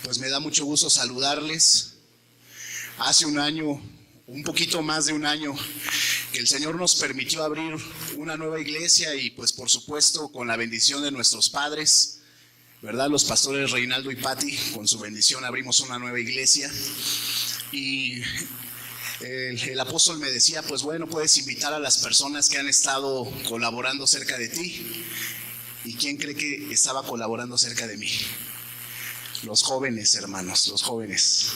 Pues me da mucho gusto saludarles. Hace un año, un poquito más de un año, que el Señor nos permitió abrir una nueva iglesia y pues por supuesto con la bendición de nuestros padres, ¿verdad? Los pastores Reinaldo y Patti, con su bendición abrimos una nueva iglesia. Y el apóstol me decía, pues bueno, puedes invitar a las personas que han estado colaborando cerca de ti. ¿Y quién cree que estaba colaborando cerca de mí? Los jóvenes, hermanos, los jóvenes.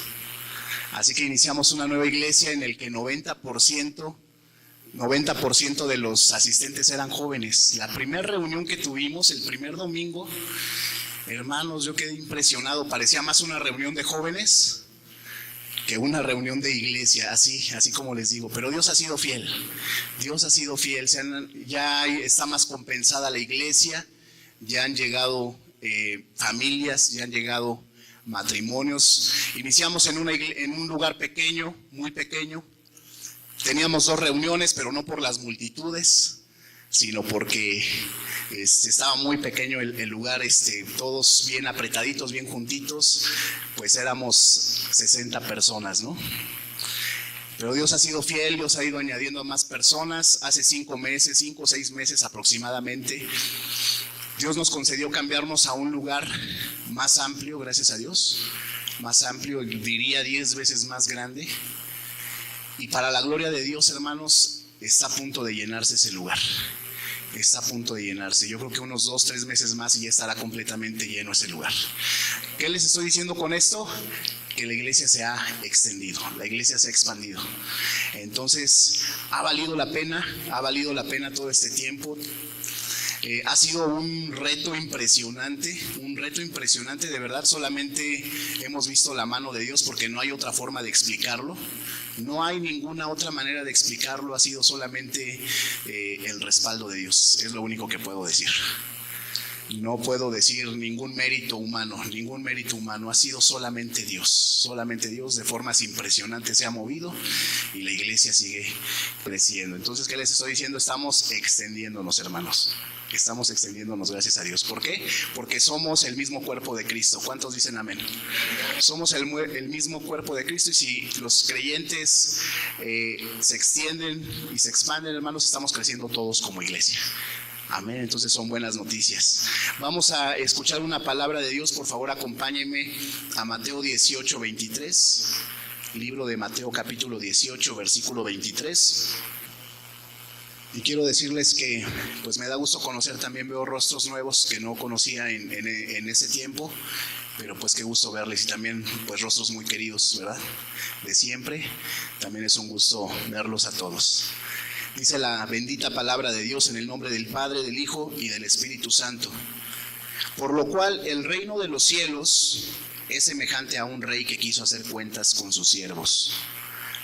Así que iniciamos una nueva iglesia en el que 90% de los asistentes eran jóvenes. La primera reunión que tuvimos, el primer domingo, hermanos, yo quedé impresionado. Parecía más una reunión de jóvenes que una reunión de iglesia, así como les digo. Pero Dios ha sido fiel. Dios ha sido fiel. Ya está más compensada la iglesia. Ya han llegado familias, ya han llegado matrimonios. Iniciamos en un lugar pequeño, muy pequeño. Teníamos 2 reuniones, pero no por las multitudes, sino porque estaba muy pequeño el lugar, todos bien apretaditos, bien juntitos. Pues éramos 60 personas, ¿no? Pero Dios ha sido fiel, Dios ha ido añadiendo a más personas. Hace 5 o 6 meses aproximadamente, Dios nos concedió cambiarnos a un lugar más amplio, gracias a Dios, más amplio, diría 10 veces más grande. Y para la gloria de Dios, hermanos, está a punto de llenarse ese lugar. Está a punto de llenarse. Yo creo que unos 2-3 meses más y ya estará completamente lleno ese lugar. ¿Qué les estoy diciendo con esto? Que la iglesia se ha extendido, la iglesia se ha expandido. Entonces, ha valido la pena todo este tiempo. Ha sido un reto impresionante, de verdad. Solamente hemos visto la mano de Dios porque no hay otra forma de explicarlo. No hay ninguna otra manera de explicarlo, ha sido solamente el respaldo de Dios, es lo único que puedo decir. No puedo decir ningún mérito humano, ha sido solamente Dios de formas impresionantes se ha movido y la iglesia sigue creciendo. Entonces, ¿qué les estoy diciendo? Estamos extendiéndonos, hermanos. Estamos extendiéndonos, gracias a Dios. ¿Por qué? Porque somos el mismo cuerpo de Cristo. ¿Cuántos dicen amén? Somos el mismo cuerpo de Cristo, y si los creyentes se extienden y se expanden, hermanos, estamos creciendo todos como iglesia. Amén, entonces son buenas noticias. Vamos a escuchar una palabra de Dios. Por favor, acompáñenme a Mateo 18, 23. Libro de Mateo capítulo 18, versículo 23. Y quiero decirles que pues me da gusto conocer, también veo rostros nuevos que no conocía en ese tiempo, pero pues qué gusto verles, y también pues rostros muy queridos, ¿verdad? De siempre, también es un gusto verlos a todos. Dice la bendita palabra de Dios en el nombre del Padre, del Hijo y del Espíritu Santo. Por lo cual el reino de los cielos es semejante a un rey que quiso hacer cuentas con sus siervos.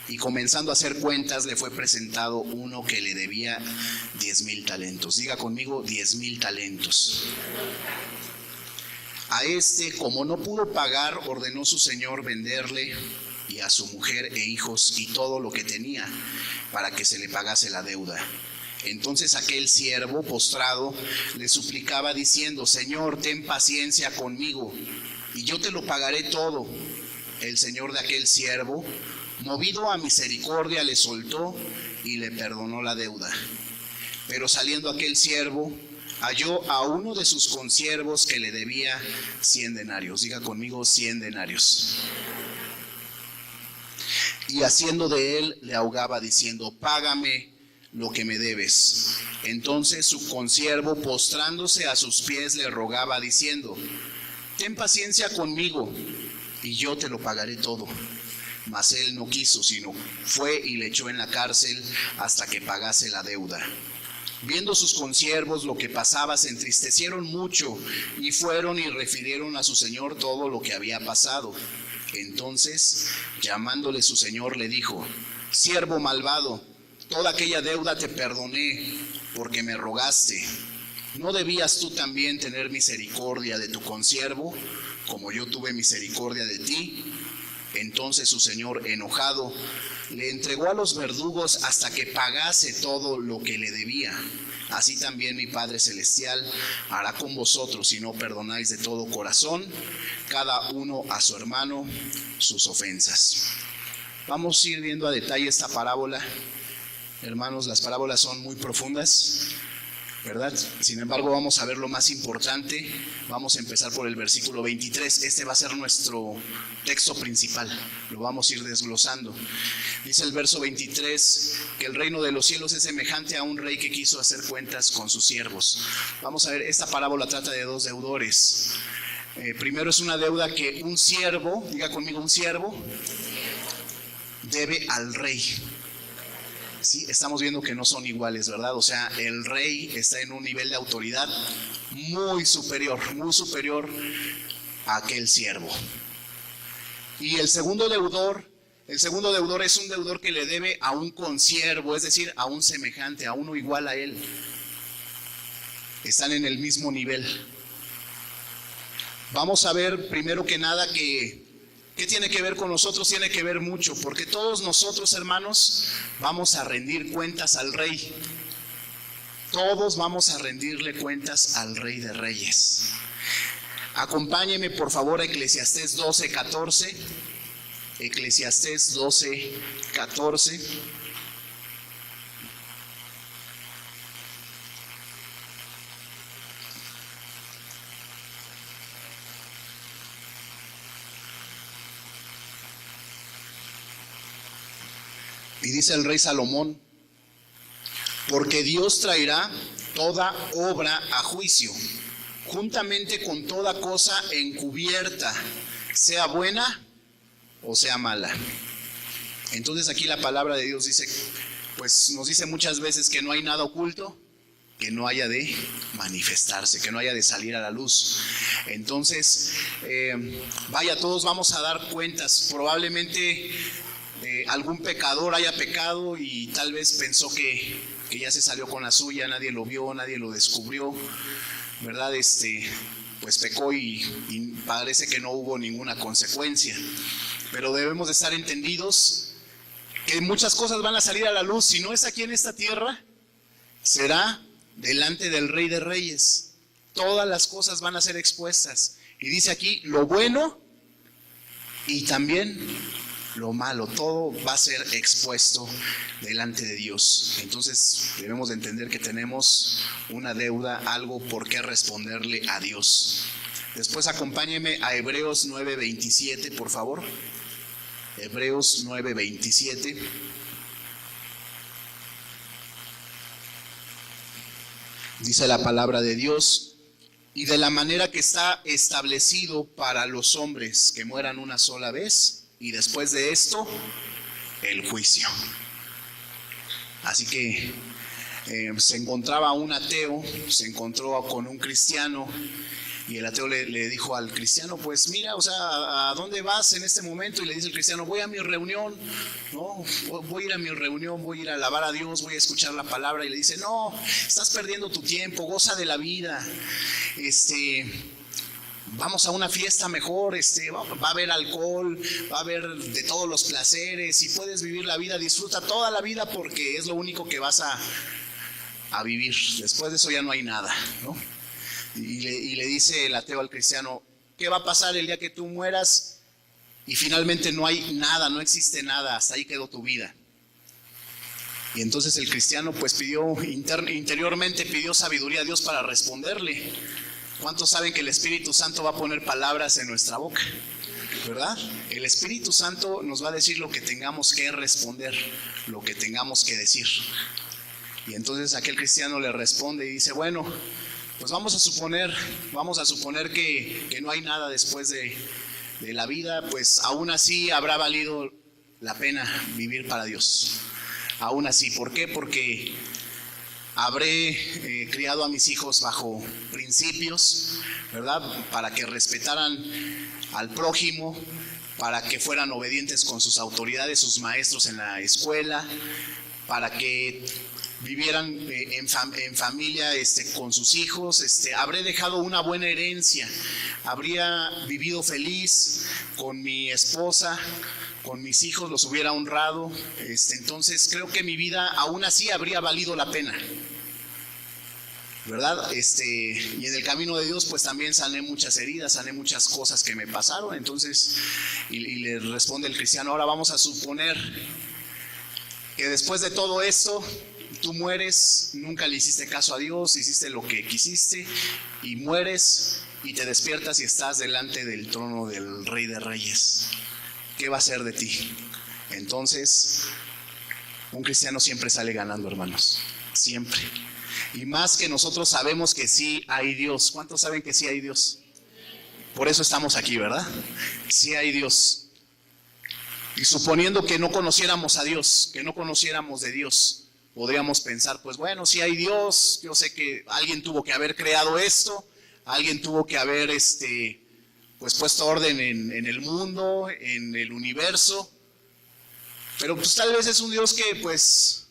Y comenzando a hacer cuentas, le fue presentado uno que le debía 10,000 talentos. Diga conmigo, 10,000 talentos. A como no pudo pagar, ordenó su señor venderle y a su mujer e hijos y todo lo que tenía, para que se le pagase la deuda. Entonces aquel siervo, postrado, le suplicaba diciendo: Señor, ten paciencia conmigo, y yo te lo pagaré todo. El señor de aquel siervo, movido a misericordia, le soltó y le perdonó la deuda. Pero saliendo aquel siervo, halló a uno de sus consiervos que le debía 100 denarios. Diga conmigo, 100 denarios. Y haciendo de él, le ahogaba diciendo: págame lo que me debes. Entonces su consiervo, postrándose a sus pies, le rogaba diciendo: ten paciencia conmigo, y yo te lo pagaré todo. Mas él no quiso, sino fue y le echó en la cárcel hasta que pagase la deuda. Viendo sus consiervos lo que pasaba, se entristecieron mucho y fueron y refirieron a su señor todo lo que había pasado. Entonces, llamándole su señor, le dijo: siervo malvado, toda aquella deuda te perdoné porque me rogaste. ¿No debías tú también tener misericordia de tu consiervo, como yo tuve misericordia de ti? Entonces su señor, enojado, le entregó a los verdugos hasta que pagase todo lo que le debía. Así también mi Padre Celestial hará con vosotros si no perdonáis de todo corazón, cada uno a su hermano, sus ofensas. Vamos a ir viendo a detalle esta parábola. Hermanos, las parábolas son muy profundas, ¿verdad? Sin embargo, vamos a ver lo más importante. Vamos a empezar por el versículo 23. Este va a ser nuestro texto principal. Lo vamos a ir desglosando. Dice el verso 23 que el reino de los cielos es semejante a un rey que quiso hacer cuentas con sus siervos. Vamos a ver, esta parábola trata de dos deudores. Primero es una deuda que un siervo, diga conmigo, un siervo debe al rey. Sí, estamos viendo que no son iguales, ¿verdad? O sea, el rey está en un nivel de autoridad muy superior a aquel siervo. Y el segundo deudor es un deudor que le debe a un consiervo, es decir, a un semejante, a uno igual a él. Están en el mismo nivel. Vamos a ver primero que nada ¿qué tiene que ver con nosotros? Tiene que ver mucho, porque todos nosotros, hermanos, vamos a rendir cuentas al Rey. Todos vamos a rendirle cuentas al Rey de Reyes. Acompáñeme, por favor, a Eclesiastés 12:14. Eclesiastés 12:14. Y dice el rey Salomón: porque Dios traerá toda obra a juicio, juntamente con toda cosa encubierta, sea buena o sea mala. Entonces aquí la palabra de Dios dice, pues nos dice muchas veces que no hay nada oculto que no haya de manifestarse, que no haya de salir a la luz. Entonces, todos vamos a dar cuentas. Probablemente algún pecador haya pecado y tal vez pensó que ya se salió con la suya, nadie lo vio, nadie lo descubrió, ¿verdad? Pues pecó y parece que no hubo ninguna consecuencia. Pero debemos de estar entendidos que muchas cosas van a salir a la luz. Si no es aquí en esta tierra, será delante del Rey de Reyes. Todas las cosas van a ser expuestas. Y dice aquí lo bueno y también lo malo, todo va a ser expuesto delante de Dios. Entonces debemos de entender que tenemos una deuda, algo por qué responderle a Dios. Después acompáñeme a Hebreos 9:27, por favor. Hebreos 9:27. Dice la palabra de Dios: y de la manera que está establecido para los hombres que mueran una sola vez, y después de esto, el juicio. Así que se encontraba un ateo, se encontró con un cristiano, y el ateo le dijo al cristiano, pues mira, o sea, ¿a dónde vas en este momento? Y le dice el cristiano, voy a mi reunión, ¿no? Voy a ir a mi reunión, voy a ir a alabar a Dios, voy a escuchar la palabra. Y le dice, no, estás perdiendo tu tiempo, goza de la vida, vamos a una fiesta mejor, va a haber alcohol, va a haber de todos los placeres, y puedes vivir la vida, disfruta toda la vida porque es lo único que vas a vivir. Después de eso ya no hay nada, ¿no? Y le dice el ateo al cristiano, ¿qué va a pasar el día que tú mueras y finalmente no hay nada, no existe nada, hasta ahí quedó tu vida? Y entonces el cristiano pues interiormente pidió sabiduría a Dios para responderle. ¿Cuántos saben que el Espíritu Santo va a poner palabras en nuestra boca? ¿Verdad? El Espíritu Santo nos va a decir lo que tengamos que responder, lo que tengamos que decir. Y entonces aquel cristiano le responde y dice, bueno, pues vamos a suponer que no hay nada después de la vida, pues aún así habrá valido la pena vivir para Dios. Aún así, ¿por qué? Porque habré criado a mis hijos bajo principios, ¿verdad? Para que respetaran al prójimo, para que fueran obedientes con sus autoridades, sus maestros en la escuela, para que vivieran en familia con sus hijos. Habré dejado una buena herencia, habría vivido feliz con mi esposa, con mis hijos, los hubiera honrado. Entonces creo que mi vida aún así habría valido la pena, ¿verdad? Y en el camino de Dios pues también sané muchas heridas, sané muchas cosas que me pasaron. Entonces, y le responde el cristiano: ahora vamos a suponer que después de todo esto tú mueres, nunca le hiciste caso a Dios, hiciste lo que quisiste y mueres y te despiertas y estás delante del trono del Rey de Reyes. ¿Qué va a ser de ti? Entonces, un cristiano siempre sale ganando, hermanos, siempre. Y más que nosotros sabemos que sí hay Dios. ¿Cuántos saben que sí hay Dios? Por eso estamos aquí, ¿verdad? Sí hay Dios. Y suponiendo que no conociéramos a Dios, que no conociéramos de Dios, podríamos pensar, pues bueno, sí hay Dios, yo sé que alguien tuvo que haber creado esto, alguien tuvo que haber pues puesto orden en el mundo, en el universo, pero pues tal vez es un Dios que pues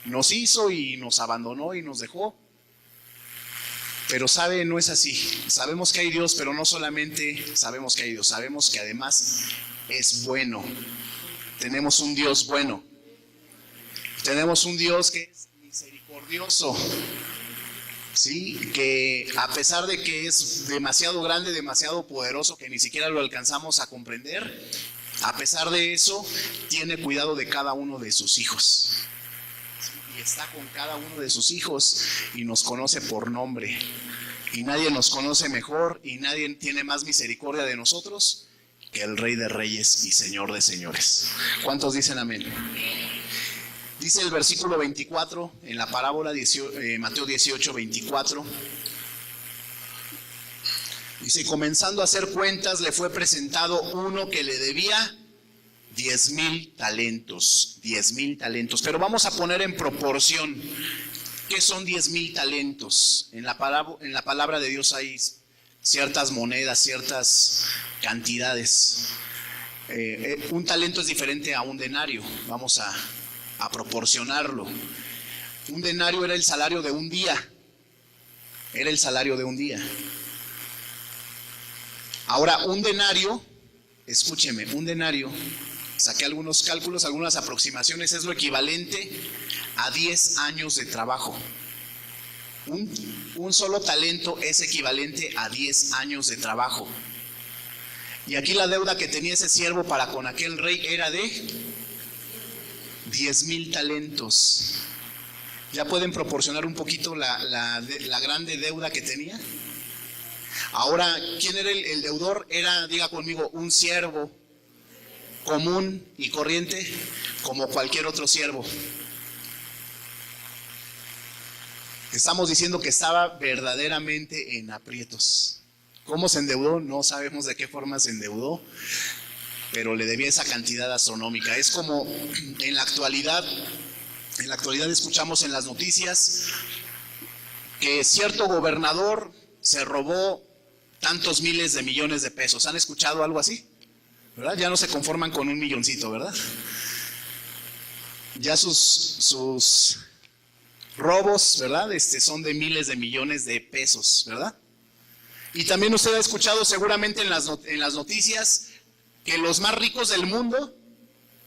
nos hizo y nos abandonó y nos dejó. Pero sabe, no es así. Sabemos que hay Dios, pero no solamente sabemos que hay Dios, sabemos que además es bueno. Tenemos un Dios bueno. Tenemos un Dios que es misericordioso, ¿sí? Que a pesar de que es demasiado grande, demasiado poderoso, que ni siquiera lo alcanzamos a comprender, a pesar de eso, tiene cuidado de cada uno de sus hijos. Y está con cada uno de sus hijos y nos conoce por nombre. Y nadie nos conoce mejor y nadie tiene más misericordia de nosotros que el Rey de Reyes y Señor de Señores. ¿Cuántos dicen amén? Dice el versículo 24 en la parábola, Mateo 18, 24. Dice: comenzando a hacer cuentas, le fue presentado uno que le debía 10,000 talentos. 10,000 talentos. Pero vamos a poner en proporción. ¿Qué son 10,000 talentos? En la palabra de Dios hay ciertas monedas, ciertas cantidades. Un talento es diferente a un denario. Vamos a proporcionarlo. Un denario era el salario de un día. Era el salario de un día. Ahora, un denario, escúcheme, un denario, saqué algunos cálculos, algunas aproximaciones, es lo equivalente a 10 años de trabajo. Un solo talento es equivalente a 10 años de trabajo. Y aquí la deuda que tenía ese siervo para con aquel rey era de 10,000 talentos. ¿Ya pueden proporcionar un poquito la grande deuda que tenía? Ahora, ¿quién era el deudor? Era, diga conmigo, un siervo común y corriente, como cualquier otro siervo. Estamos diciendo que estaba verdaderamente en aprietos. ¿Cómo se endeudó? No sabemos de qué forma se endeudó, pero le debía esa cantidad astronómica. Es como en la actualidad escuchamos en las noticias que cierto gobernador se robó tantos miles de millones de pesos. ¿Han escuchado algo así? ¿Verdad? Ya no se conforman con un milloncito, ¿verdad? Ya sus robos, ¿verdad? Son de miles de millones de pesos, ¿verdad? Y también usted ha escuchado seguramente en las noticias que los más ricos del mundo,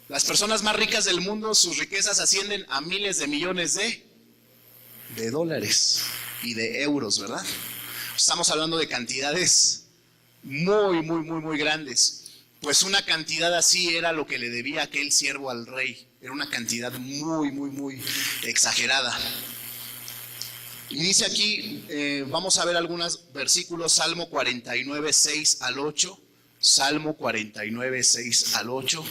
las personas más ricas del mundo, sus riquezas ascienden a miles de millones de dólares y de euros, ¿verdad? Estamos hablando de cantidades muy, muy, muy, muy grandes. Pues una cantidad así era lo que le debía aquel siervo al rey. Era una cantidad muy, muy, muy exagerada. Y dice aquí, vamos a ver algunos versículos, Salmo 49, 6 al 8. Salmo 49, 6 al 8.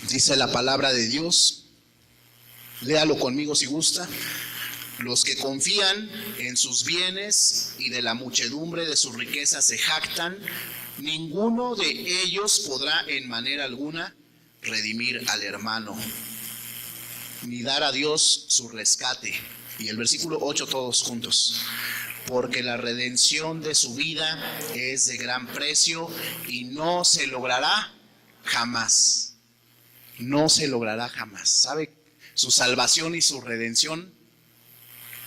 Dice la palabra de Dios, léalo conmigo si gusta. Los que confían en sus bienes y de la muchedumbre de sus riquezas se jactan, ninguno de ellos podrá en manera alguna redimir al hermano, ni dar a Dios su rescate. Y el versículo 8 todos juntos. Porque la redención de su vida es de gran precio y no se logrará jamás. No se logrará jamás. ¿Sabe su salvación y su redención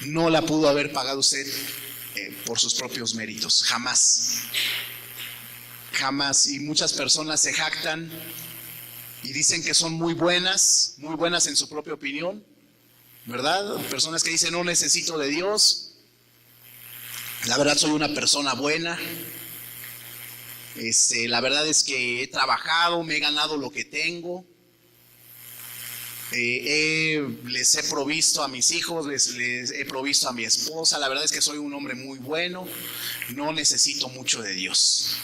no la pudo haber pagado usted por sus propios méritos, jamás. Jamás. Y muchas personas se jactan y dicen que son muy buenas en su propia opinión, ¿verdad? Personas que dicen no necesito de Dios, la verdad soy una persona buena, la verdad es que he trabajado, me he ganado lo que tengo, les he provisto a mis hijos, les he provisto a mi esposa, la verdad es que soy un hombre muy bueno, no necesito mucho de Dios.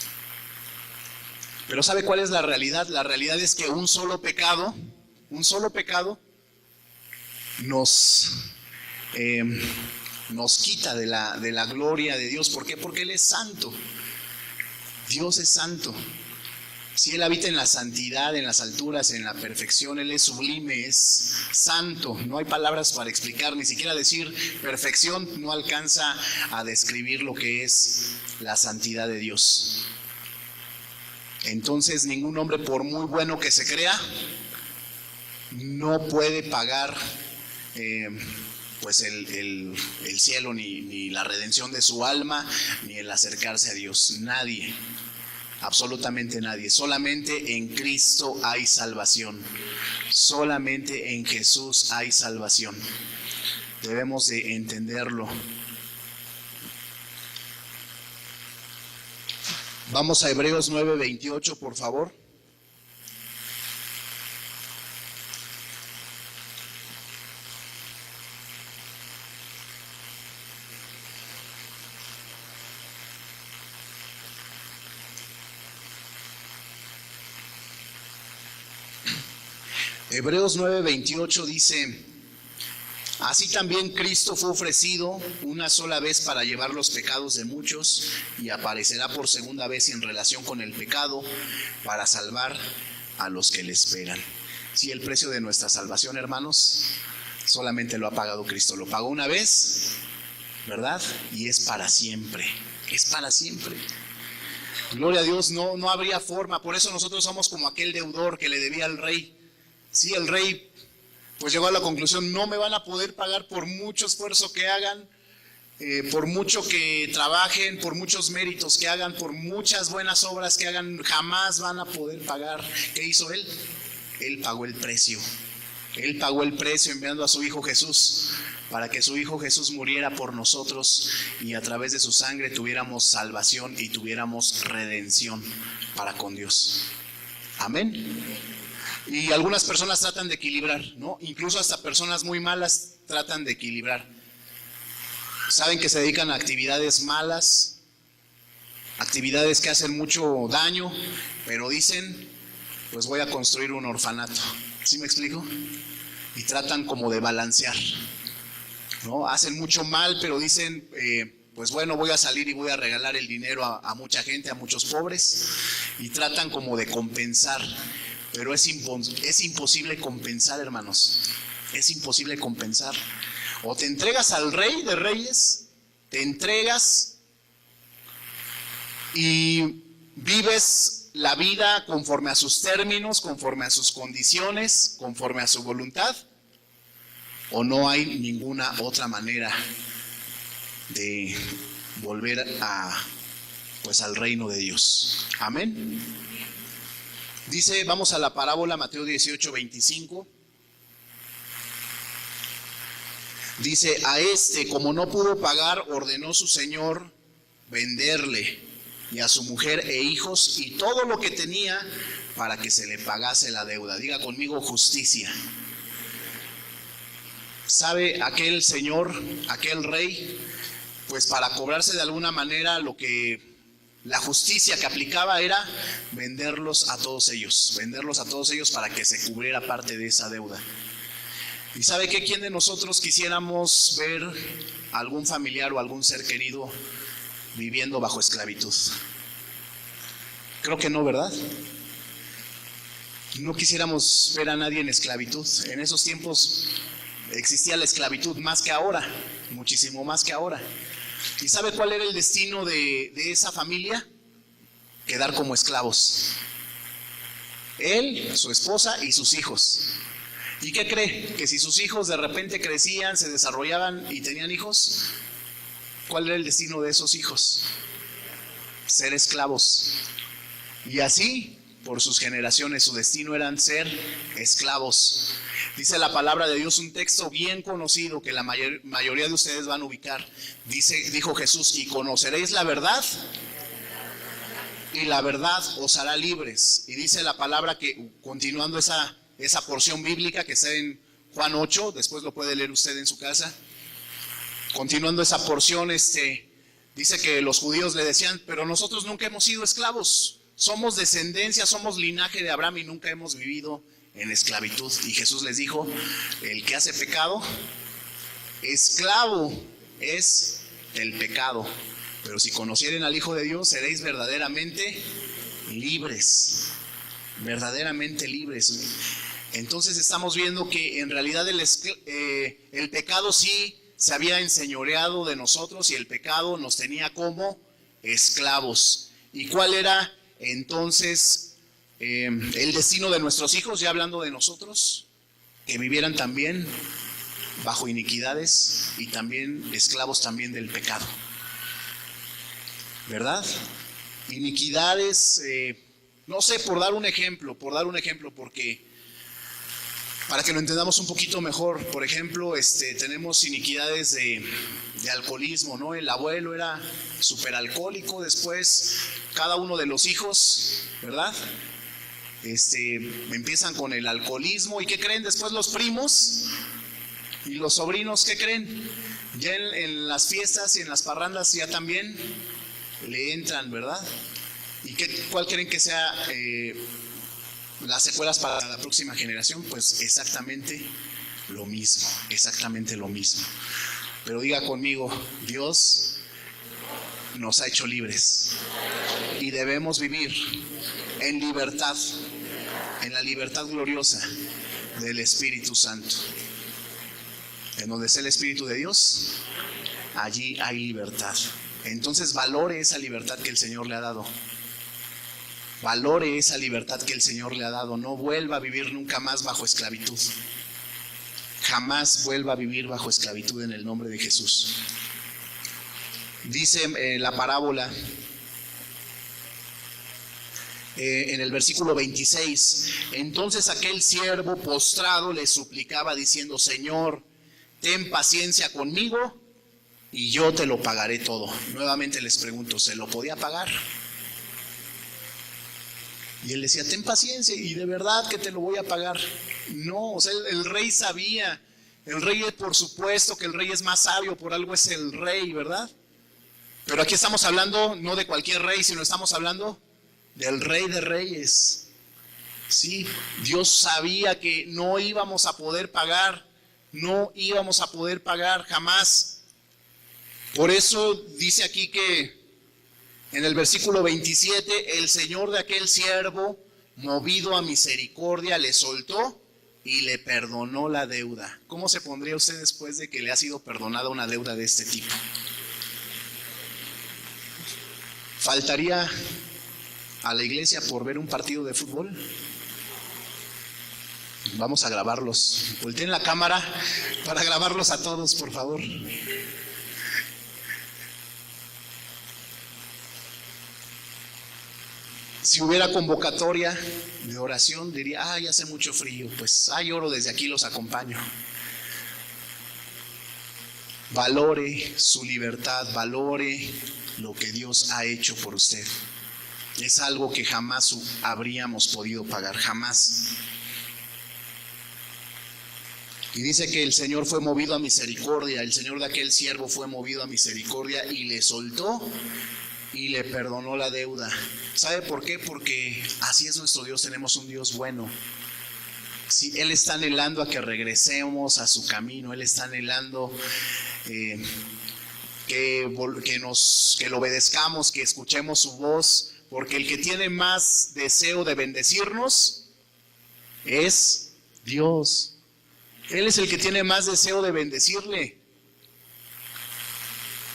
Pero ¿sabe cuál es la realidad? La realidad es que un solo pecado nos quita de la gloria de Dios. ¿Por qué? Porque Él es santo. Dios es santo. Si Él habita en la santidad, en las alturas, en la perfección, Él es sublime, es santo. No hay palabras para explicar, ni siquiera decir perfección no alcanza a describir lo que es la santidad de Dios. Entonces ningún hombre, por muy bueno que se crea, no puede pagar pues el cielo, ni la redención de su alma, ni el acercarse a Dios. Nadie, absolutamente nadie. Solamente en Cristo hay salvación. Solamente en Jesús hay salvación. Debemos de entenderlo. Vamos a Hebreos 9:28, por favor. Hebreos 9:28 dice: así también Cristo fue ofrecido una sola vez para llevar los pecados de muchos, y aparecerá por segunda vez en relación con el pecado para salvar a los que le esperan. Sí, el precio de nuestra salvación, hermanos, solamente lo ha pagado Cristo. Lo pagó una vez, ¿verdad? Y es para siempre. Es para siempre. Gloria a Dios, no habría forma. Por eso nosotros somos como aquel deudor que le debía al rey. Sí, el rey pues llegó a la conclusión: no me van a poder pagar por mucho esfuerzo que hagan, por mucho que trabajen, por muchos méritos que hagan, por muchas buenas obras que hagan, jamás van a poder pagar. ¿Qué hizo Él? Él pagó el precio. Él pagó el precio enviando a su Hijo Jesús, para que su Hijo Jesús muriera por nosotros y a través de su sangre tuviéramos salvación y tuviéramos redención para con Dios. Amén. Y algunas personas tratan de equilibrar, ¿no? Incluso hasta personas muy malas tratan de equilibrar. Saben que se dedican a actividades malas, actividades que hacen mucho daño, pero dicen: pues voy a construir un orfanato. ¿Sí me explico? Y tratan como de balancear, ¿no? Hacen mucho mal, pero dicen: pues bueno, voy a salir y voy a regalar el dinero a mucha gente, a muchos pobres. Y tratan como de compensar. Pero es imposible compensar, hermanos. Es imposible compensar. O te entregas al Rey de Reyes, te entregas y vives la vida conforme a sus términos, conforme a sus condiciones, conforme a su voluntad, o no hay ninguna otra manera de volver al reino de Dios. Amén. Dice, vamos a la parábola, Mateo 18:25. Dice: a como no pudo pagar, ordenó su señor venderle, y a su mujer e hijos, y todo lo que tenía, para que se le pagase la deuda. Diga conmigo: justicia. ¿Sabe aquel señor, aquel rey? Pues para cobrarse de alguna manera la justicia que aplicaba era venderlos a todos ellos para que se cubriera parte de esa deuda. ¿Y sabe qué? ¿Quién de nosotros quisiéramos ver algún familiar o algún ser querido viviendo bajo esclavitud? Creo que no, ¿verdad? No quisiéramos ver a nadie en esclavitud. En esos tiempos existía la esclavitud más que ahora, muchísimo más que ahora. ¿Y sabe cuál era el destino de esa familia? Quedar como esclavos. Él, su esposa y sus hijos. ¿Y qué cree? Que si sus hijos de repente crecían, se desarrollaban y tenían hijos, ¿cuál era el destino de esos hijos? Ser esclavos. Y así, por sus generaciones, su destino era ser esclavos. Dice la palabra de Dios, un texto bien conocido que la mayoría de ustedes van a ubicar. Dijo Jesús, y conoceréis la verdad, y la verdad os hará libres. Y dice la palabra que, continuando esa porción bíblica que está en Juan 8, después lo puede leer usted en su casa. Continuando esa porción, dice que los judíos le decían, pero nosotros nunca hemos sido esclavos, somos descendencia, somos linaje de Abraham y nunca hemos vivido en esclavitud. Y Jesús les dijo, el que hace pecado, esclavo es del pecado. Pero si conocieren al Hijo de Dios, seréis verdaderamente libres. Verdaderamente libres. Entonces estamos viendo que en realidad el pecado sí se había enseñoreado de nosotros y el pecado nos tenía como esclavos. ¿Y cuál era entonces el destino de nuestros hijos, ya hablando de nosotros? Que vivieran también bajo iniquidades y también esclavos también del pecado. ¿Verdad? Iniquidades, no sé, por dar un ejemplo, porque para que lo entendamos un poquito mejor, por ejemplo, tenemos iniquidades de alcoholismo, ¿no? El abuelo era súper alcohólico, después cada uno de los hijos, ¿verdad? Empiezan con el alcoholismo, ¿y qué creen? Después los primos y los sobrinos, ¿qué creen? Ya en las fiestas y en las parrandas ya también le entran, ¿verdad? ¿Y cuál creen que sea las secuelas para la próxima generación? Pues exactamente lo mismo, Pero diga conmigo, Dios nos ha hecho libres y debemos vivir en libertad, en la libertad gloriosa del Espíritu Santo. En donde está el Espíritu de Dios, allí hay libertad. Entonces valore esa libertad que el Señor le ha dado. Valore esa libertad que el Señor le ha dado. No vuelva a vivir nunca más bajo esclavitud. Jamás vuelva a vivir bajo esclavitud en el nombre de Jesús. Dice la parábola en el versículo 26. Entonces aquel siervo postrado le suplicaba diciendo, Señor, ten paciencia conmigo y yo te lo pagaré todo. Nuevamente les pregunto, ¿se lo podía pagar? Y él decía, ten paciencia y de verdad que te lo voy a pagar. No, o sea, el rey sabía. El rey, por supuesto que el rey es más sabio, por algo es el rey, ¿verdad? Pero aquí estamos hablando no de cualquier rey, sino estamos hablando del Rey de Reyes. Sí, Dios sabía que no íbamos a poder pagar jamás. Por eso dice aquí que en el versículo 27, el Señor de aquel siervo, movido a misericordia, le soltó y le perdonó la deuda. ¿Cómo se pondría usted después de que le ha sido perdonada una deuda de este tipo? ¿Faltaría a la iglesia por ver un partido de fútbol? Vamos a grabarlos. Volteen la cámara para grabarlos a todos, por favor. Si hubiera convocatoria de oración, diría, ay, hace mucho frío, pues, ay, oro desde aquí, los acompaño. Valore su libertad, valore lo que Dios ha hecho por usted. Es algo que jamás habríamos podido pagar, jamás. Y dice que el Señor fue movido a misericordia, el Señor de aquel siervo fue movido a misericordia y le soltó y le perdonó la deuda. ¿Sabe por qué? Porque así es nuestro Dios, tenemos un Dios bueno. Sí, Él está anhelando a que regresemos a su camino, Él está anhelando que lo obedezcamos, que escuchemos su voz, porque el que tiene más deseo de bendecirnos es Dios. Él es el que tiene más deseo de bendecirle.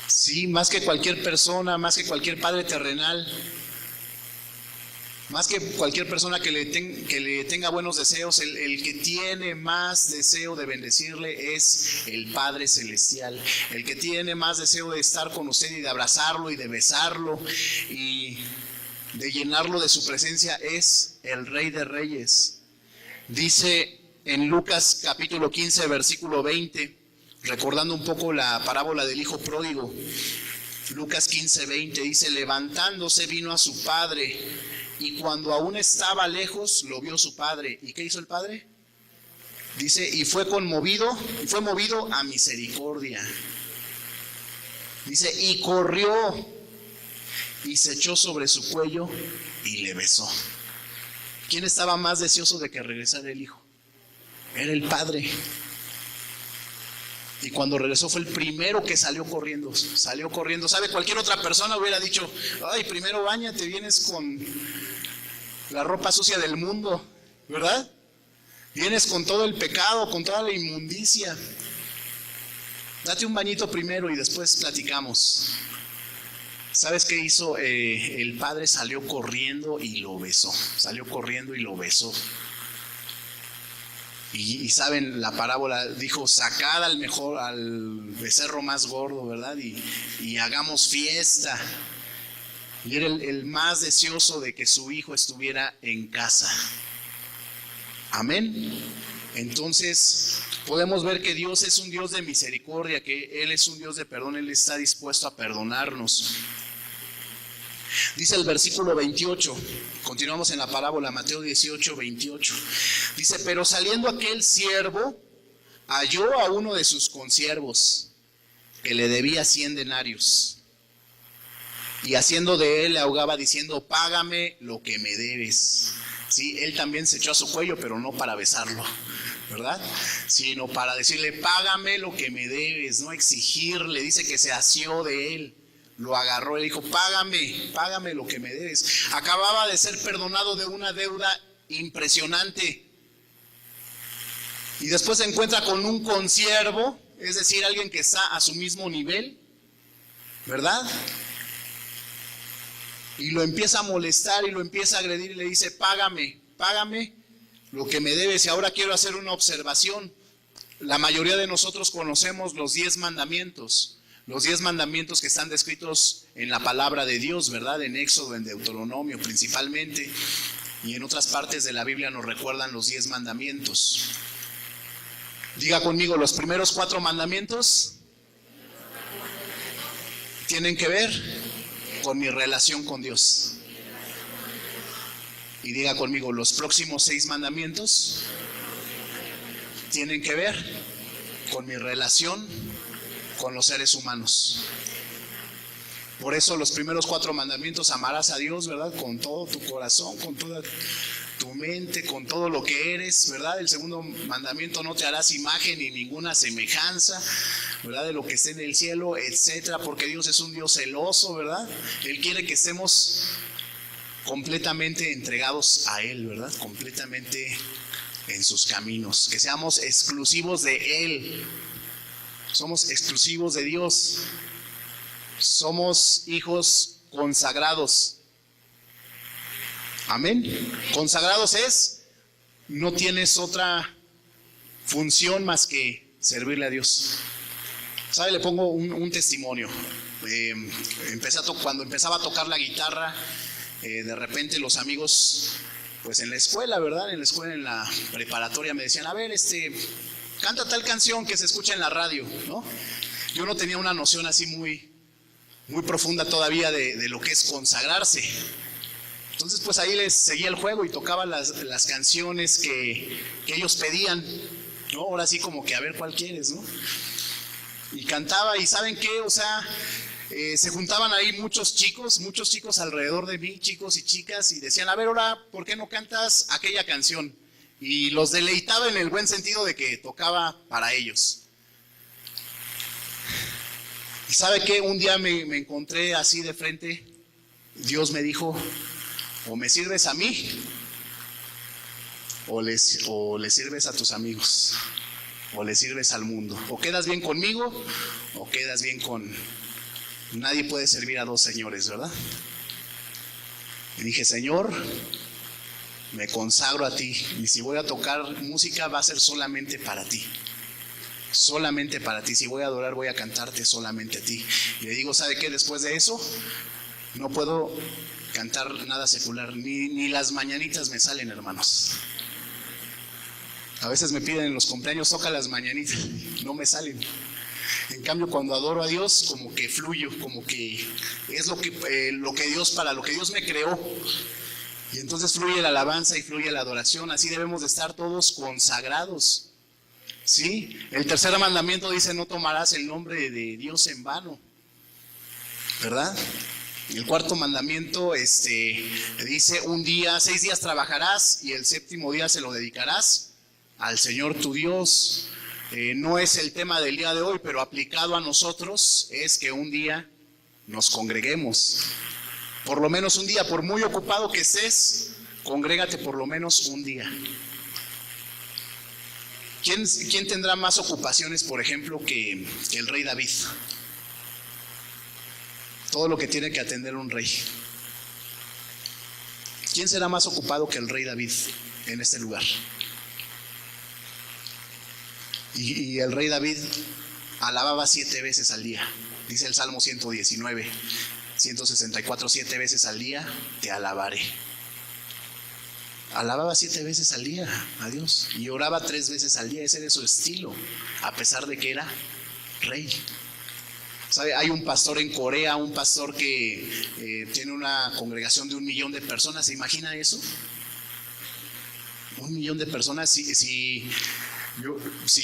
Sí, más que cualquier persona, más que cualquier padre terrenal. Más que cualquier persona que le tenga buenos deseos, el que tiene más deseo de bendecirle es el Padre Celestial. El que tiene más deseo de estar con usted y de abrazarlo y de besarlo y de llenarlo de su presencia es el Rey de Reyes. Dice en Lucas capítulo 15, versículo 20, recordando un poco la parábola del hijo pródigo. Lucas 15, 20 dice: levantándose vino a su padre, y cuando aún estaba lejos lo vio su padre. ¿Y qué hizo el padre? Dice, y fue movido a misericordia. Dice, y corrió y se echó sobre su cuello y le besó. ¿Quién estaba más deseoso de que regresara el hijo? Era el padre. Y cuando regresó fue el primero que salió corriendo. ¿Sabe? Cualquier otra persona hubiera dicho, ay, primero báñate, vienes con la ropa sucia del mundo, ¿verdad? Vienes con todo el pecado, con toda la inmundicia. Date un bañito primero y después platicamos. ¿Sabes qué hizo? El padre salió corriendo y lo besó. Y saben, la parábola dijo, sacad al becerro más gordo, ¿verdad? Y hagamos fiesta. Y era el más deseoso de que su hijo estuviera en casa. Amén. Entonces podemos ver que Dios es un Dios de misericordia, que Él es un Dios de perdón, Él está dispuesto a perdonarnos. Dice el versículo 28, continuamos en la parábola, Mateo 18, 28. Dice, pero saliendo aquel siervo, halló a uno de sus consiervos, que le debía 100 denarios. Y haciendo de él, le ahogaba diciendo, págame lo que me debes. Sí, él también se echó a su cuello, pero no para besarlo, ¿verdad? Sino para decirle, págame lo que me debes, no exigirle. Dice que se asió de él. Lo agarró y le dijo, págame lo que me debes. Acababa de ser perdonado de una deuda impresionante. Y después se encuentra con un consiervo, es decir, alguien que está a su mismo nivel, ¿verdad? Y lo empieza a molestar y lo empieza a agredir y le dice, págame lo que me debes. Y ahora quiero hacer una observación. La mayoría de nosotros conocemos los 10 mandamientos. Los 10 mandamientos que están descritos en la palabra de Dios, ¿verdad? En Éxodo, en Deuteronomio principalmente. Y en otras partes de la Biblia nos recuerdan los 10 mandamientos. Diga conmigo, los primeros 4 mandamientos tienen que ver con mi relación con Dios. Y diga conmigo, los próximos 6 mandamientos tienen que ver con mi relación con los seres humanos. Por eso los primeros 4 mandamientos, amarás a Dios, ¿verdad? Con todo tu corazón, con toda tu mente, con todo lo que eres, ¿verdad? El segundo mandamiento, no te harás imagen ni ninguna semejanza, ¿verdad? De lo que esté en el cielo, etcétera, porque Dios es un Dios celoso, ¿verdad? Él quiere que estemos completamente entregados a Él, ¿verdad? Completamente en sus caminos, que seamos exclusivos de Él. Somos exclusivos de Dios. Somos hijos consagrados. Amén. Consagrados es, no tienes otra función más que servirle a Dios. ¿Sabe? Le pongo un testimonio. Cuando empezaba a tocar la guitarra, de repente los amigos, pues en la escuela, ¿verdad? En la preparatoria me decían, a ver, canta tal canción que se escucha en la radio, ¿no? Yo no tenía una noción así muy profunda todavía de lo que es consagrarse. Entonces pues ahí les seguía el juego y tocaba las canciones que ellos pedían, ¿no? Ahora sí como que a ver cuál quieres, ¿no? Y cantaba, y ¿saben qué? O sea, se juntaban ahí muchos chicos alrededor de mí, chicos y chicas, y decían, a ver, ahora, ¿por qué no cantas aquella canción? Y los deleitaba en el buen sentido de que tocaba para ellos. ¿Y sabe qué? Un día me encontré así de frente. Dios me dijo, o me sirves a mí, o le sirves a tus amigos, o le sirves al mundo. O quedas bien conmigo, o quedas bien con... Nadie puede servir a 2 señores, ¿verdad? Y dije, Señor, me consagro a ti, y si voy a tocar música va a ser solamente para ti. Solamente para ti. Si voy a adorar, voy a cantarte solamente a ti. Y le digo, ¿sabe qué? Después de eso, no puedo cantar nada secular, ni las mañanitas me salen, hermanos. A veces me piden en los cumpleaños, toca las mañanitas, no me salen. En cambio, cuando adoro a Dios, como que fluyo, como que es lo que Dios, para lo que Dios me creó. Y entonces fluye la alabanza y fluye la adoración. Así debemos de estar todos consagrados. ¿Sí? El tercer mandamiento dice, no tomarás el nombre de Dios en vano, ¿verdad? El cuarto mandamiento dice, 6 días trabajarás y el séptimo día se lo dedicarás al Señor tu Dios. No es el tema del día de hoy, pero aplicado a nosotros es que un día nos congreguemos. Por lo menos un día, por muy ocupado que estés, congrégate por lo menos un día. ¿Quién tendrá más ocupaciones, por ejemplo, que el rey David? Todo lo que tiene que atender un rey. ¿Quién será más ocupado que el rey David en este lugar? Y el rey David alababa 7 veces al día. Dice el Salmo 119, 164, 7 veces al día te alabaré. Alababa 7 veces al día a Dios y oraba 3 veces al día. Ese era su estilo, a pesar de que era rey. ¿Sabe? Hay un pastor en Corea, un pastor que tiene una congregación de 1 millón de personas. ¿Se imagina eso? 1 millón de personas. Si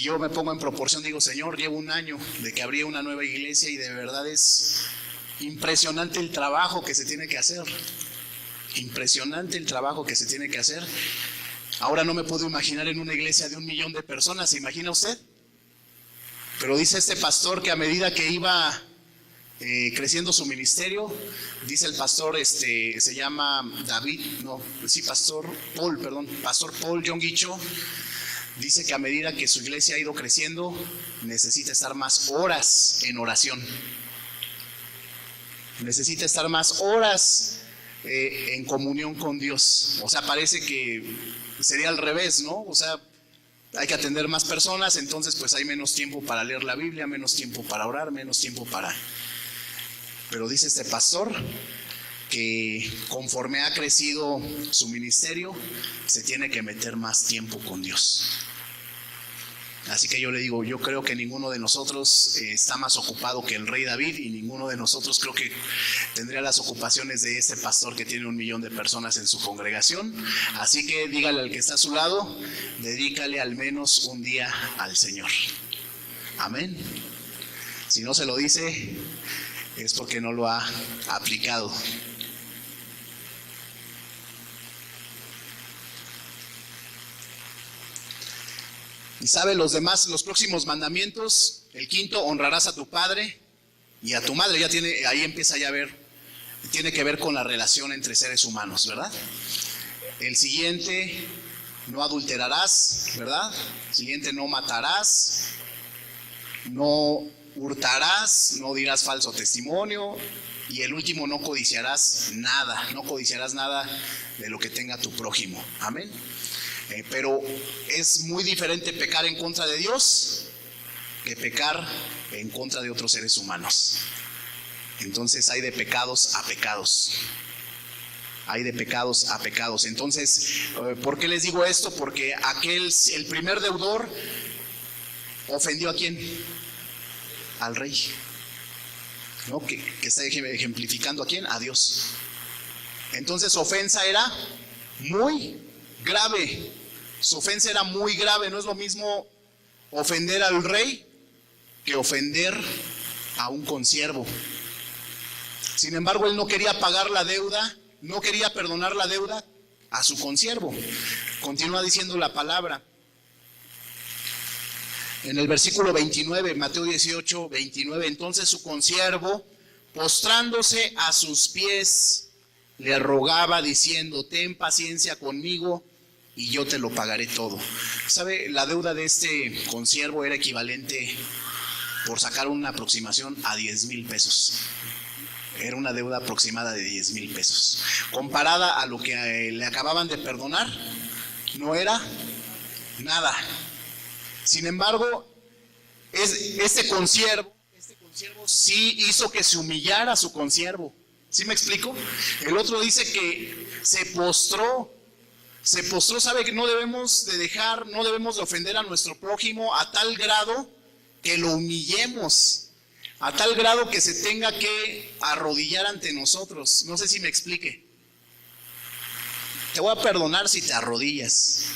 yo me pongo en proporción, digo, Señor, llevo 1 año de que abrí una nueva iglesia y de verdad es impresionante el trabajo que se tiene que hacer. Impresionante el trabajo que se tiene que hacer. Ahora no me puedo imaginar en una iglesia de 1 millón de personas. ¿Se imagina usted? Pero dice este pastor que a medida que iba creciendo su ministerio, dice el pastor, se llama Pastor Paul Yonggi Cho, dice que a medida que su iglesia ha ido creciendo, necesita estar más horas en oración. Necesita estar más horas en comunión con Dios. O sea, parece que sería al revés, ¿no? O sea, hay que atender más personas, entonces pues hay menos tiempo para leer la Biblia, menos tiempo para orar, menos tiempo para... Pero dice este pastor que conforme ha crecido su ministerio, se tiene que meter más tiempo con Dios. Así que yo le digo, yo creo que ninguno de nosotros está más ocupado que el rey David, y ninguno de nosotros creo que tendría las ocupaciones de ese pastor que tiene 1 millón de personas en su congregación. Así que dígale al que está a su lado, dedícale al menos un día al Señor. Amén. Si no se lo dice, es porque no lo ha aplicado. Y sabe, los próximos mandamientos, el quinto, honrarás a tu padre y a tu madre. Ahí empieza ya a ver, tiene que ver con la relación entre seres humanos, ¿verdad? El siguiente, no adulterarás, ¿verdad? El siguiente, no matarás, no hurtarás, no dirás falso testimonio. Y el último, no codiciarás nada de lo que tenga tu prójimo. Amén. Pero es muy diferente pecar en contra de Dios que pecar en contra de otros seres humanos. Entonces hay de pecados a pecados. Hay de pecados a pecados. Entonces, ¿por qué les digo esto? Porque el primer deudor ofendió ¿a quién? Al rey, ¿no? Que está ejemplificando ¿a quién? A Dios. Entonces su ofensa era muy grave. Su ofensa era muy grave. No es lo mismo ofender al rey que ofender a un consiervo. Sin embargo, él no quería pagar la deuda, no quería perdonar la deuda a su consiervo. Continúa diciendo la palabra. En el versículo 29, Mateo 18, 29, entonces su consiervo, postrándose a sus pies, le rogaba diciendo, ten paciencia conmigo y yo te lo pagaré todo. ¿Sabe? La deuda de este consiervo era equivalente, por sacar una aproximación, a 10,000 pesos. Era una deuda aproximada de 10,000 pesos. Comparada a lo que le acababan de perdonar, no era nada. Sin embargo, este consiervo sí hizo que se humillara a su consiervo. ¿Sí me explico? El otro dice que se postró, sabe que no debemos de ofender a nuestro prójimo a tal grado que lo humillemos, a tal grado que se tenga que arrodillar ante nosotros. No sé si me explique. Te voy a perdonar si te arrodillas.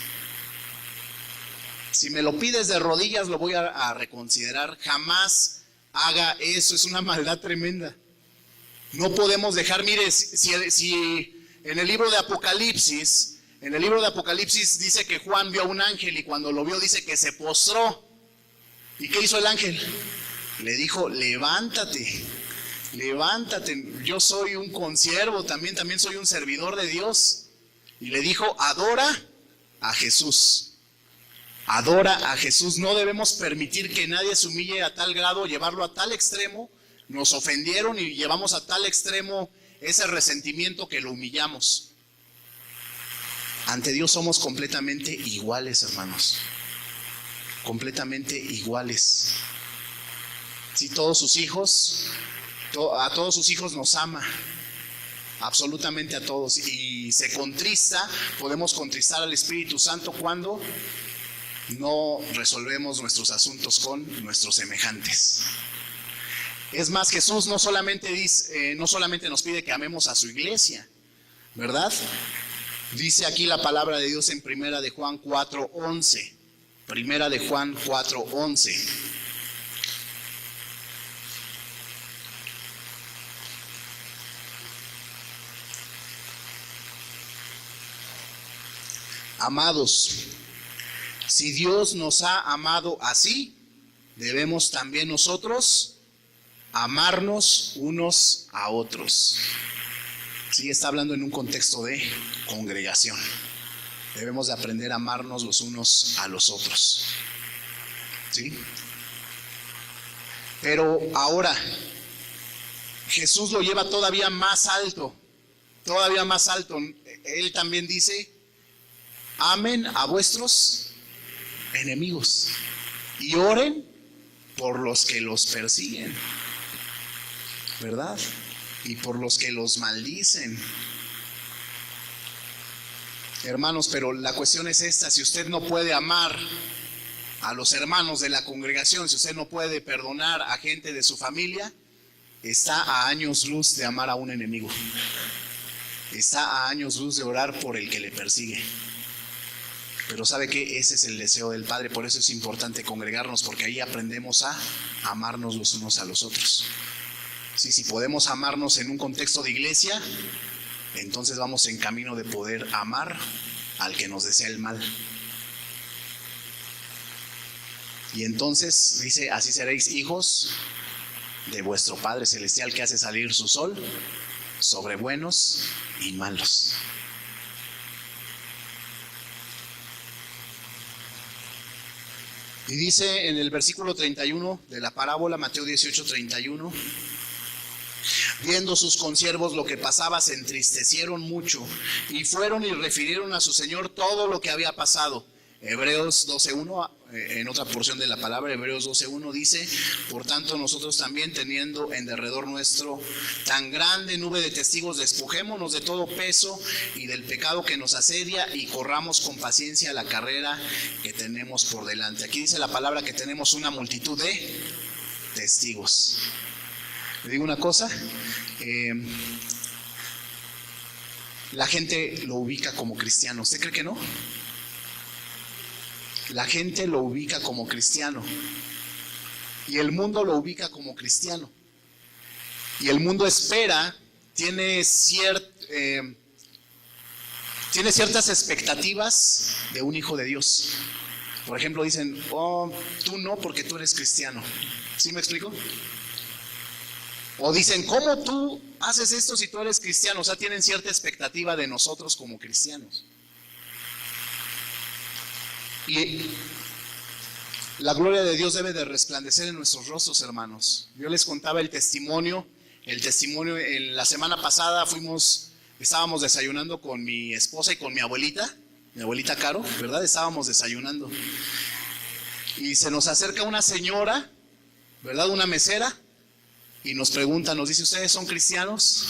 Si me lo pides de rodillas, lo voy a reconsiderar. Jamás haga eso, es una maldad tremenda. No podemos dejar, mire, si en el libro de Apocalipsis, dice que Juan vio a un ángel y cuando lo vio dice que se postró. ¿Y qué hizo el ángel? Le dijo, levántate, yo soy un consiervo, también soy un servidor de Dios. Y le dijo, adora a Jesús. Adora a Jesús. No debemos permitir que nadie se humille a tal grado, llevarlo a tal extremo. Nos ofendieron y llevamos a tal extremo ese resentimiento que lo humillamos. Ante Dios somos completamente iguales, hermanos. Completamente iguales. Si a todos sus hijos nos ama. Absolutamente a todos. Y se contrista, podemos contristar al Espíritu Santo cuando no resolvemos nuestros asuntos con nuestros semejantes. Es más, Jesús no solamente nos pide que amemos a su iglesia, ¿verdad? Dice aquí la palabra de Dios en Primera de Juan 4:11. Primera de Juan 4:11. Amados, si Dios nos ha amado así, debemos también nosotros amarnos unos a otros. Sí, está hablando en un contexto de congregación. Debemos de aprender a amarnos los unos a los otros. ¿Sí? Pero ahora, Jesús lo lleva todavía más alto. Todavía más alto. Él también dice, amen a vuestros enemigos y oren por los que los persiguen. ¿Verdad? Y por los que los maldicen. Hermanos, pero la cuestión es esta: si usted no puede amar a los hermanos de la congregación, si usted no puede perdonar a gente de su familia, está a años luz de amar a un enemigo. Está a años luz de orar por el que le persigue. Pero ¿sabe qué? Ese es el deseo del Padre. Por eso es importante congregarnos, porque ahí aprendemos a amarnos los unos a los otros. Sí, si podemos amarnos en un contexto de iglesia, entonces vamos en camino de poder amar al que nos desea el mal. Y entonces dice, así seréis hijos de vuestro Padre Celestial, que hace salir su sol sobre buenos y malos. Y dice en el versículo 31 de la parábola, Mateo 18:31, viendo sus consiervos lo que pasaba, se entristecieron mucho y fueron y refirieron a su señor todo lo que había pasado. Hebreos 12:1, en otra porción de la palabra, Hebreos 12:1 dice, por tanto nosotros también, teniendo en derredor nuestro tan grande nube de testigos, despojémonos de todo peso y del pecado que nos asedia y corramos con paciencia la carrera que tenemos por delante. Aquí dice la palabra que tenemos una multitud de testigos. Le digo una cosa, la gente lo ubica como cristiano. ¿Usted cree que no? La gente lo ubica como cristiano. Y el mundo lo ubica como cristiano. Y el mundo espera, tiene ciertas expectativas de un hijo de Dios. Por ejemplo, dicen, oh, tú no porque tú eres cristiano. ¿Sí me explico? O dicen, ¿cómo tú haces esto si tú eres cristiano? O sea, tienen cierta expectativa de nosotros como cristianos. Y la gloria de Dios debe de resplandecer en nuestros rostros, hermanos. Yo les contaba el testimonio el testimonio. En la semana pasada estábamos desayunando con mi esposa y con mi abuelita Caro, ¿verdad? Estábamos desayunando. Y se nos acerca una señora, ¿verdad? Una mesera, y nos pregunta, nos dice, ¿ustedes son cristianos?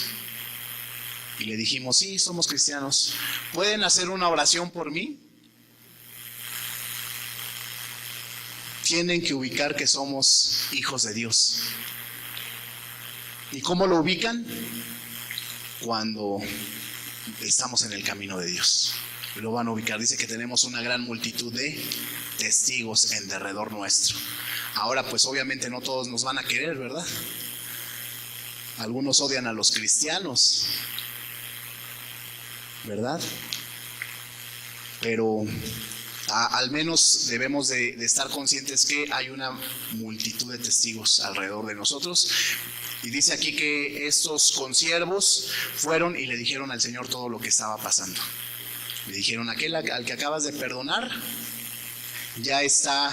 Y le dijimos, sí, somos cristianos. ¿Pueden hacer una oración por mí? Tienen que ubicar que somos hijos de Dios. ¿Y cómo lo ubican? Cuando estamos en el camino de Dios. Lo van a ubicar. Dice que tenemos una gran multitud de testigos en derredor nuestro. Ahora, pues obviamente no todos nos van a querer, ¿verdad? Algunos odian a los cristianos, ¿verdad? Pero al menos debemos de estar conscientes que hay una multitud de testigos alrededor de nosotros. Y dice aquí que estos consiervos fueron y le dijeron al Señor todo lo que estaba pasando. Le dijeron, aquel al que acabas de perdonar ya está,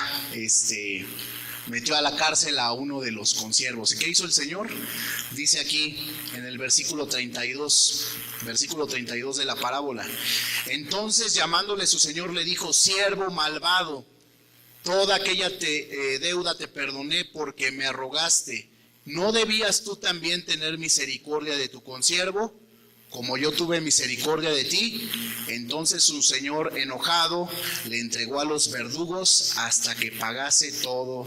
metió a la cárcel a uno de los consiervos. ¿Y qué hizo el Señor? Dice aquí en el versículo 32 de la parábola. Entonces, llamándole su Señor, le dijo, siervo malvado, toda aquella deuda te perdoné porque me rogaste. ¿No debías tú también tener misericordia de tu consiervo, como yo tuve misericordia de ti? Entonces su señor, enojado, le entregó a los verdugos hasta que pagase todo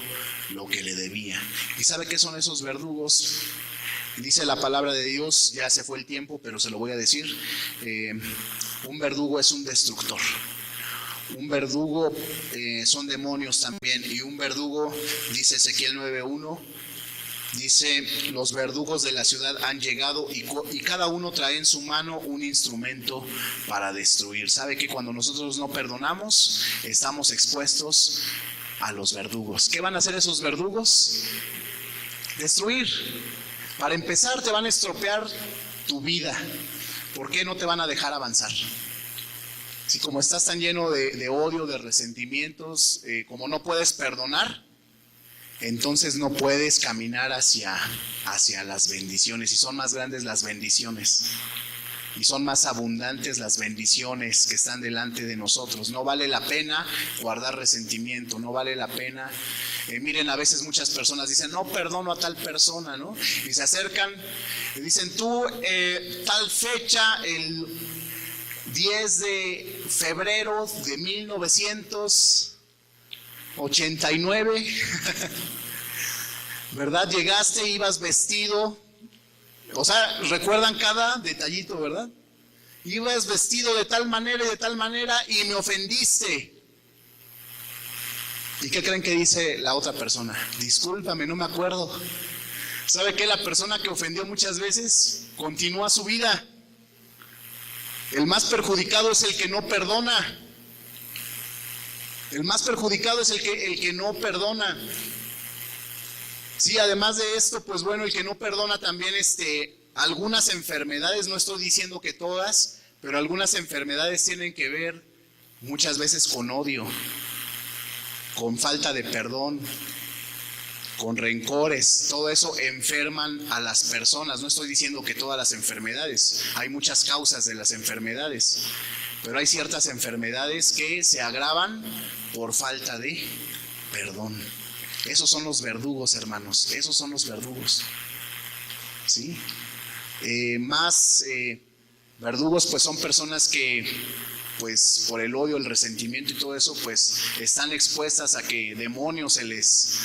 lo que le debía. ¿Y sabe qué son esos verdugos? Dice la palabra de Dios, ya se fue el tiempo, pero se lo voy a decir. Un verdugo es un destructor. Un verdugo son demonios también. Y un verdugo, dice Ezequiel 9:1, dice, los verdugos de la ciudad han llegado y cada uno trae en su mano un instrumento para destruir. ¿Sabe que cuando nosotros no perdonamos, estamos expuestos a los verdugos? ¿Qué van a hacer esos verdugos? Destruir. Para empezar, te van a estropear tu vida. ¿Por qué no te van a dejar avanzar? Si como estás tan lleno de odio, de resentimientos, como no puedes perdonar, entonces no puedes caminar hacia las bendiciones. Y son más grandes las bendiciones. Y son más abundantes las bendiciones que están delante de nosotros. No vale la pena guardar resentimiento, no vale la pena. Miren, a veces muchas personas dicen, no perdono a tal persona, ¿no? Y se acercan y dicen, tú, tal fecha, el 10 de febrero de 1989, ¿verdad? Llegaste, ibas vestido. O sea, recuerdan cada detallito, ¿verdad? Ibas vestido de tal manera y de tal manera y me ofendiste. ¿Y qué creen que dice la otra persona? Discúlpame, no me acuerdo. ¿Sabe qué? La persona que ofendió muchas veces continúa su vida. El más perjudicado es el que no perdona. El más perjudicado es el que no perdona. Sí, además de esto, pues bueno, el que no perdona también algunas enfermedades, no estoy diciendo que todas, pero algunas enfermedades tienen que ver muchas veces con odio, con falta de perdón, con rencores. Todo eso enferman a las personas. No estoy diciendo que todas las enfermedades, hay muchas causas de las enfermedades, pero hay ciertas enfermedades que se agravan por falta de perdón. Esos son los verdugos, hermanos. Esos son los verdugos. ¿Sí? Verdugos, pues son personas que, pues por el odio, el resentimiento y todo eso, pues están expuestas a que demonios se les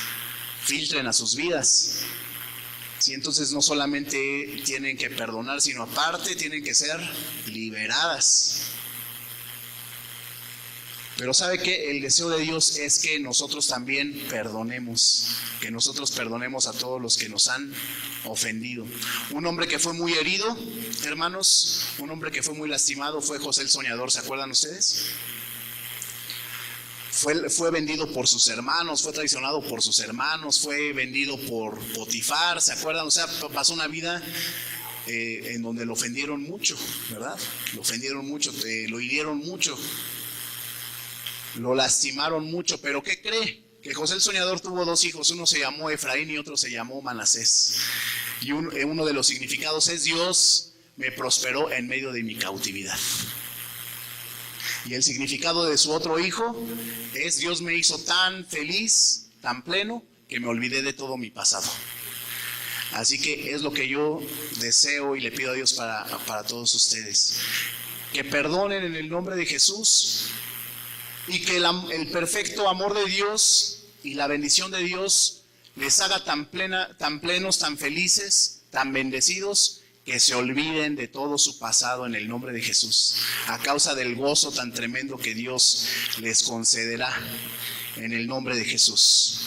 filtren a sus vidas. ¿Sí? Entonces no solamente tienen que perdonar, sino aparte tienen que ser liberadas. Pero ¿sabe qué? El deseo de Dios es que nosotros también perdonemos, que nosotros perdonemos a todos los que nos han ofendido. Un hombre que fue muy herido, hermanos, un hombre que fue muy lastimado fue José el Soñador, ¿se acuerdan ustedes? Fue vendido por sus hermanos, fue traicionado por sus hermanos, fue vendido por Potifar, ¿se acuerdan? O sea, pasó una vida en donde lo ofendieron mucho, ¿verdad? Lo ofendieron mucho, lo hirieron mucho. Lo lastimaron mucho, pero ¿qué cree? Que José el Soñador tuvo dos hijos, uno se llamó Efraín y otro se llamó Manasés. Y uno de los significados es: Dios me prosperó en medio de mi cautividad. Y el significado de su otro hijo es: Dios me hizo tan feliz, tan pleno, que me olvidé de todo mi pasado. Así que es lo que yo deseo y le pido a Dios para todos ustedes. Que perdonen en el nombre de Jesús, y que el perfecto amor de Dios y la bendición de Dios les haga tan plenos, tan felices, tan bendecidos, que se olviden de todo su pasado en el nombre de Jesús, a causa del gozo tan tremendo que Dios les concederá en el nombre de Jesús.